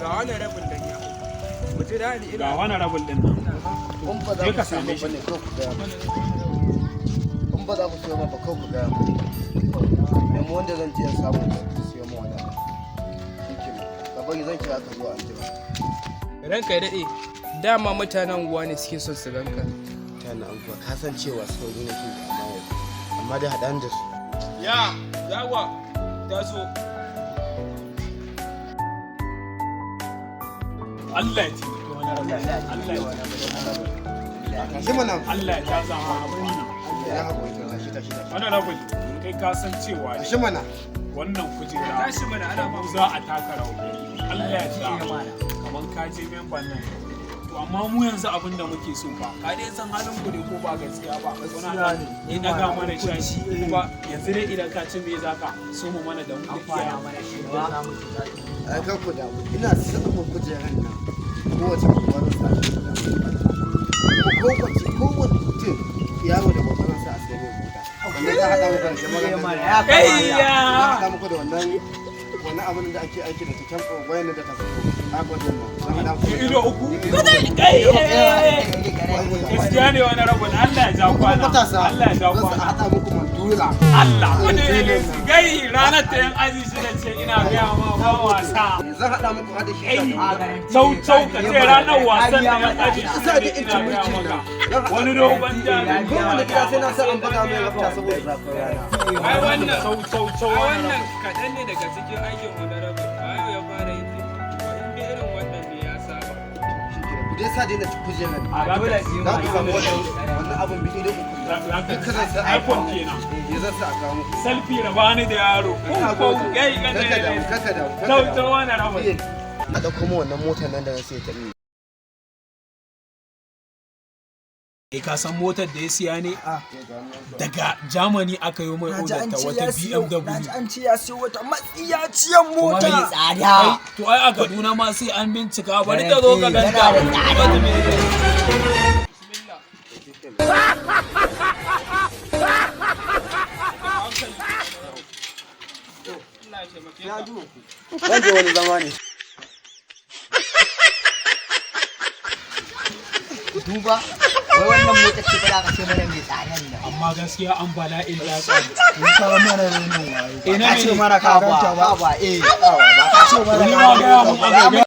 ga honorabul dan ya mu ji dadi ina ga honorabul din nan kun ba za ku samu bane ko ku ga kun ba za ku samu ba ko ku ga mu wanda zan je samu siyo mu wannan zan kira ka zuwa anjima. Ranka ya daɗe, dama mutanen unguwa ne suke son su ganka. Mutanen unguwa ka san cewa sauri nake amma dai haɗan da su. Ya, yawa, taso. Allah ya ci wani Allah ya Shi mana Allah ya zama ya haƙuri wani rabin kai ka san cewa shi mana wannan kujera Tashi mana ana mu za a taka rawa. Allah ya sa kaman ka je memban nan to amma mu yanzu abin da muke so ba ka dai san halin ku ne ko ba gaskiya ba wani ne na ga mana shashi kuma yanzu dai idan ka ci me zaka so mu mana da mu da iya mana shi ba ai ka ku da ina son mu kujeran nan kowace babbar sa ko mutum yaro da babbar sa sai ne mota wannan za a haɗa muku da jama'a Kai ya! haɗa muku da wannan abin da ake aiki da cikin wayan da ta fito a gwadon nan ido uku kai gaskiya ne wani rabon Allah ya ja kwana Allah ya ja kwana haɗa muku mandula Allah wani gai ranar ta yan aji shi da ce ina gaya ma ba wasa zan haɗa muku haɗa shi cau ka ce ranar wasan da yan aji shi da ina gaya maka wani dogon jami'in kowane gida sai na sa an faɗa mai rafta saboda zafin rana Ai wannan cau wannan kaɗan ne daga cikin aikin honorabul. Ba yau ya fara yin ba in dai irin wannan ne ya saba. ku dai sa daina kujerar a dole za ku samu wannan abin biyu da uku duka zai sa iPhone kenan ya zan sa a kawo muku selfie rabani da yaro ko gai kaka da cau wani rabon na ɗauko mu wannan motar nan da na sai ta ɗin ka san motar da ya siya ne daga Germany aka yi mai odar ta wata BMW an ce ya siyo wata matsiyaciyar mota mai tsada to ai a Kaduna ma sai an bincika bari ta zo ka ganta zan je wani zama ne duba wai wannan motar ce fara kace mana mai tsadan nan amma gaskiya an bala'in latsa mun kawo mana renin waye ina ce mana ka ganta ba ba ba ka ce mana ni ma ga mu